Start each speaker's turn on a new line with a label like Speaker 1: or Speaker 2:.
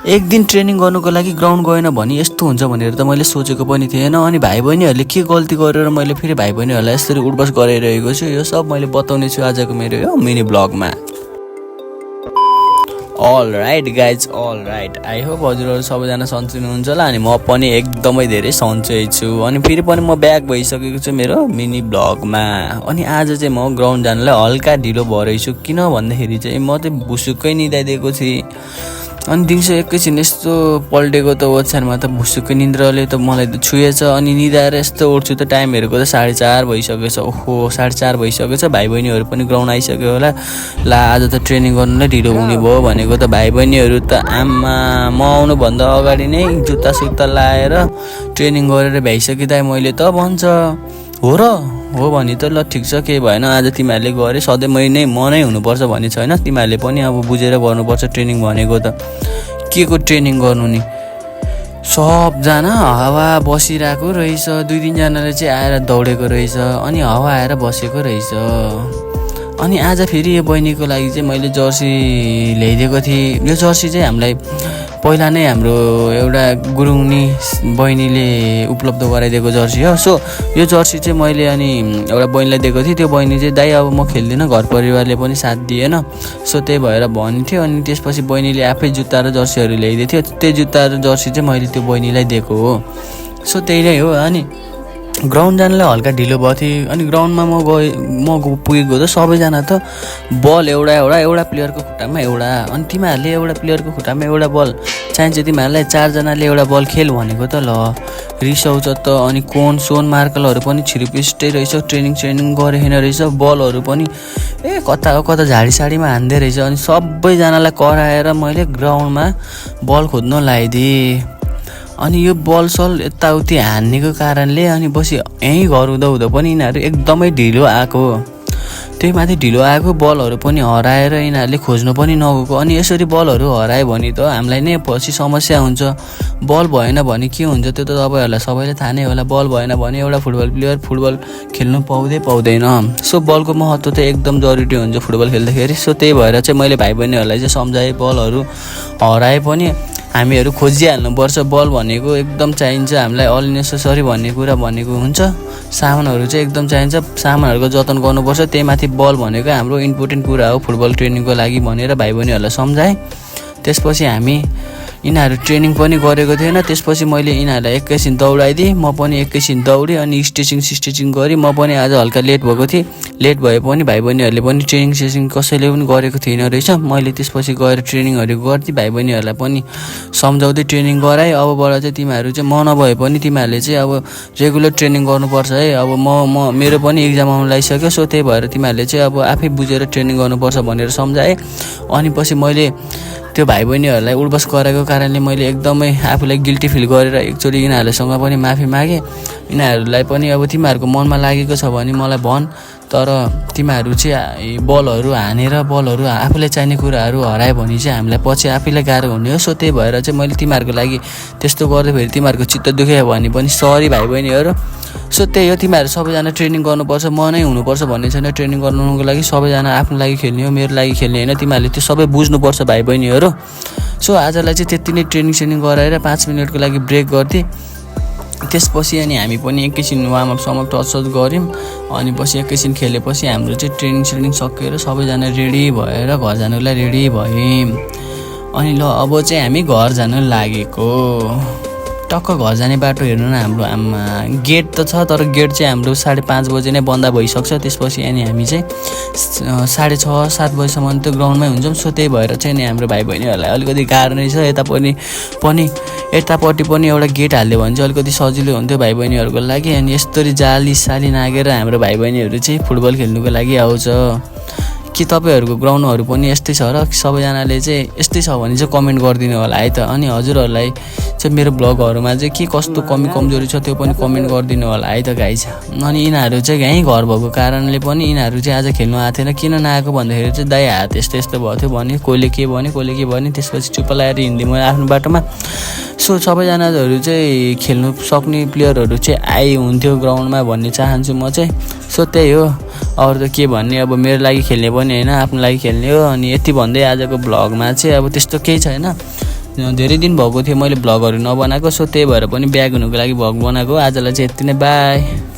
Speaker 1: एक दिन ट्रेनिङ गर्नुको लागि ग्राउन्ड गएन भने यस्तो हुन्छ भनेर त मैले सोचेको पनि थिएन। अनि भाइ बहिनीहरूले के गल्ती गरेर मैले फेरि भाइ बहिनीहरूलाई यसरी उठबस गराइरहेको छु, यो सब मैले बताउने छु आजको मेरो यो मिनी ब्लगमा। All right guys, all right, I hope हजुरहरू सबैजना सन्चै हुनुहुन्छ होला। अनि म पनि एकदमै धेरै सन्चै छु। अनि फेरि पनि म ब्याक भइसकेको छु मेरो मिनी ब्लगमा। अनि आज चाहिँ म ग्राउन्ड जानलाई हल्का ढिलो भएछु, किन भन्दाखेरि चाहिँ म चाहिँ भुसुक्कै निदाइदिएको थिएँ। अनि दिउँसो एकैछिन यस्तो पल्टेको त ओछ्यानमा त भुसुक्कै निन्द्राले त मलाई त छुएछ। अनि निदाएर यस्तो उठ्छु त टाइम हेरेको त 4:30 भइसकेछ। ओहो 4:30 भइसकेछ, भाइ बहिनीहरू पनि ग्राउन्ड आइसक्यो होला। ला आज त ट्रेनिङ गर्नुलाई ढिलो हुने भयो भनेको त भाइ बहिनीहरू त आमा म आउनुभन्दा अगाडि नै जुत्ता सुत्ता लाएर ट्रेनिङ गरेर भ्याइसकिँदा मैले त भन्छ हो र हो भने त ल ठिक छ, केही भएन, आज तिमीहरूले गरे सधैँ म नै हुनुपर्छ भन्ने छैन, तिमीहरूले पनि अब बुझेर गर्नुपर्छ ट्रेनिङ भनेको त। के को ट्रेनिङ गर्नु नि, सबजना हावा बसिरहेको रहेछ, 2-3जनाले चाहिँ आएर दौडेको रहेछ, अनि हावा आएर बसेको रहेछ। अनि आज फेरि यो बहिनीको लागि चाहिँ मैले जर्सी ल्याइदिएको थिएँ। यो जर्सी चाहिँ हामीलाई पहिला नै हाम्रो एउटा गुरुङनी बहिनीले उपलब्ध गराइदिएको जर्सी हो। सो यो जर्सी चाहिँ मैले अनि एउटा बहिनीलाई दिएको थिएँ। त्यो बहिनी चाहिँ दाइ अब म खेल्दिनँ, घर परिवारले पनि साथ दिएन, सो त्यही भएर भन्थ्यो। अनि त्यसपछि बहिनीले आफै जुत्ता र जर्सीहरू ल्याइदिएको थियो। त्यो जुत्ता र जर्सी चाहिँ मैले त्यो बहिनीलाई दिएको हो। सो त्यही नै हो। अनि ग्राउन्ड जानलाई हल्का ढिलो भएको थियो। अनि ग्राउन्डमा म पुगेको त सबैजना त बल एउटा प्लेयरको खुट्टामा एउटा, अनि तिमीहरूले एउटा प्लेयरको खुट्टामा एउटा बल चाहिन्छ, तिमीहरूलाई 4जनाले एउटा बल खेल भनेको त ल रिसाउँछ त। अनि कोन सोन मार्कलहरू पनि छिरिपिस्टै रहेछ, ट्रेनिङ गरेन रहेछ, बलहरू पनि कता झाडी साडीमा हान्दै रहेछ। अनि सबैजनालाई कराएर मैले ग्राउन्डमा बल खोज्न लगाइदिएँ। अनि यो बल सल यताउति हान्नेको कारणले अनि यहीँ घर हुँदा पनि यिनीहरू एकदमै ढिलो आएको। त्यही माथि ढिलो आएको बलहरू पनि हराएर यिनीहरूले खोज्नु पनि नगएको। अनि यसरी बलहरू हरायो भने त हामीलाई नै पछि समस्या हुन्छ। बल भएन भने के हुन्छ त्यो त तपाईँहरूलाई सबैले थाहा नै होला। बल भएन भने एउटा फुटबल प्लेयर फुटबल खेल्नु पाउँदैन। सो बलको महत्त्व त एकदम जरुरी हुन्छ फुटबल खेल्दाखेरि। सो त्यही भएर चाहिँ मैले भाइ बहिनीहरूलाई चाहिँ सम्झाएँ, बलहरू हराए पनि हामीहरू खोजिहाल्नुपर्छ। बल भनेको एकदम चाहिन्छ हामीलाई, अल नेसेसरी भन्ने कुरा भनेको हुन्छ। सामानहरू चाहिँ एकदम चाहिन्छ, सामानहरूको जतन गर्नुपर्छ। त्यही माथि बल भनेको हाम्रो इम्पोर्टेन्ट कुरा हो फुटबल ट्रेनिङको लागि भनेर भाइ बहिनीहरूलाई सम्झाएँ। त्यसपछि यिनीहरू ट्रेनिङ पनि गरेको थिएन। त्यसपछि मैले यिनीहरूलाई एकैछिन दौडाइदिएँ, म पनि एकैछिन दौडेँ। अनि स्ट्रेचिङ गरेँ। म पनि आज हल्का लेट भएको थिएँ। लेट भए पनि भाइ बहिनीहरूले पनि ट्रेनिङ कसैले पनि गरेको थिएन रहेछ। मैले त्यसपछि गएर ट्रेनिङहरू गर्थेँ, भाइ बहिनीहरूलाई पनि सम्झाउँदै ट्रेनिङ गराएँ। अबबाट चाहिँ तिमीहरू चाहिँ म नभए पनि तिमीहरूले चाहिँ अब रेगुलर ट्रेनिङ गर्नुपर्छ है। अब मेरो पनि इक्जाम आउनु लागिसक्यो। सो त्यही भएर तिमीहरूले चाहिँ अब आफै बुझेर ट्रेनिङ गर्नुपर्छ भनेर सम्झाएँ। अनि पछि मैले त्यो भाइ बहिनीहरूलाई उठबस गराएको कारणले मैले एकदमै आफूलाई गिल्टी फिल गरेर एकचोटि यिनीहरूसँग पनि माफी मागेँ। यिनीहरूलाई पनि अब तिमीहरूको मनमा लागेको छ भने मलाई भन्, तर तिमीहरू चाहिँ बलहरू हानेर बलहरू आफूलाई चाहिने कुराहरू हरायो भने चाहिँ हामीलाई पछि आफैलाई गाह्रो हुने हो। सो त्यही भएर चाहिँ मैले तिमीहरूको लागि त्यस्तो गर्दाखेरि तिमीहरूको चित्त दुख्यो भने पनि सरी भाइ बहिनीहरू। सो त्यही हो, तिमीहरू सबैजना ट्रेनिङ गर्नुपर्छ, म नै हुनुपर्छ भन्ने छैन। ट्रेनिङ गर्नुको लागि सबैजना आफ्नो लागि खेल्ने हो, मेरो लागि खेल्ने होइन। तिमीहरूले त्यो सबै बुझ्नुपर्छ भाइ बहिनीहरू। सो आजलाई चाहिँ त्यति नै ट्रेनिङ गराएर 5 मिनटको लागि ब्रेक गर्थेँ। त्यसपछि अनि हामी पनि एकैछिन वार्मअप टचअप गऱ्यौँ। अनि पछि एकैछिन खेलेपछि हाम्रो चाहिँ ट्रेनिङ सकेर सबैजना रेडी भएर घर जानुलाई रेडी भयौँ। अनि ल अब चाहिँ हामी घर जानु लागेको। टक्क घर जाने बाटो हेर्नु न, हाम्रो आमा गेट त छ, तर गेट चाहिँ हाम्रो 5:30 बजे नै बन्द भइसक्छ। त्यसपछि अनि हामी चाहिँ 6:30-7 बजीसम्म त्यो ग्राउन्डमै हुन्छौँ। सो त्यही भएर चाहिँ नि हाम्रो भाइ बहिनीहरूलाई अलिकति गाह्रो नै छ। यतापट्टि पनि एउटा गेट हाल्यो भने चाहिँ अलिकति सजिलो हुन्थ्यो भाइ बहिनीहरूको लागि। अनि यस्तरी जाली नागेर हाम्रो भाइ बहिनीहरू चाहिँ फुटबल खेल्नुको लागि आउँछ। के तपाईँहरूको ग्राउन्डहरू पनि यस्तै छ र सबैजनाले चाहिँ यस्तै छ भने चाहिँ कमेन्ट गरिदिनु होला है त। अनि हजुरहरूलाई चाहिँ मेरो ब्लगहरूमा चाहिँ के कस्तो कमी कमजोरी छ त्यो पनि कमेन्ट गरिदिनु होला है त गाइज। अनि यिनीहरू चाहिँ यहीँ घर भएको कारणले पनि यिनीहरू चाहिँ आज खेल्नु आएको थिएन। किन नआएको भन्दाखेरि चाहिँ दाइ हात यस्तो भएको थियो भने कोहीले के भने त्यसपछि चुप्प लगाएर हिँड्दै म आफ्नो बाटोमा। सो सबैजनाहरू चाहिँ खेल्नु सक्ने प्लेयरहरू चाहिँ हुन्थ्यो ग्राउन्डमा भन्ने चाहन्छु म चाहिँ। सो त्यही हो, अरू त के भन्ने, अब मेरो लागि खेल्ने पनि होइन आफ्नो लागि खेल्ने हो। अनि यति भन्दै आजको भ्लगमा चाहिँ अब त्यस्तो केही छैन। धेरै दिन भएको थियो मैले भ्लगहरू नबनाएको, सो त्यही भएर पनि ब्याक हुनुको लागि भ्लग बनाएको। आजलाई चाहिँ यति नै, बाई।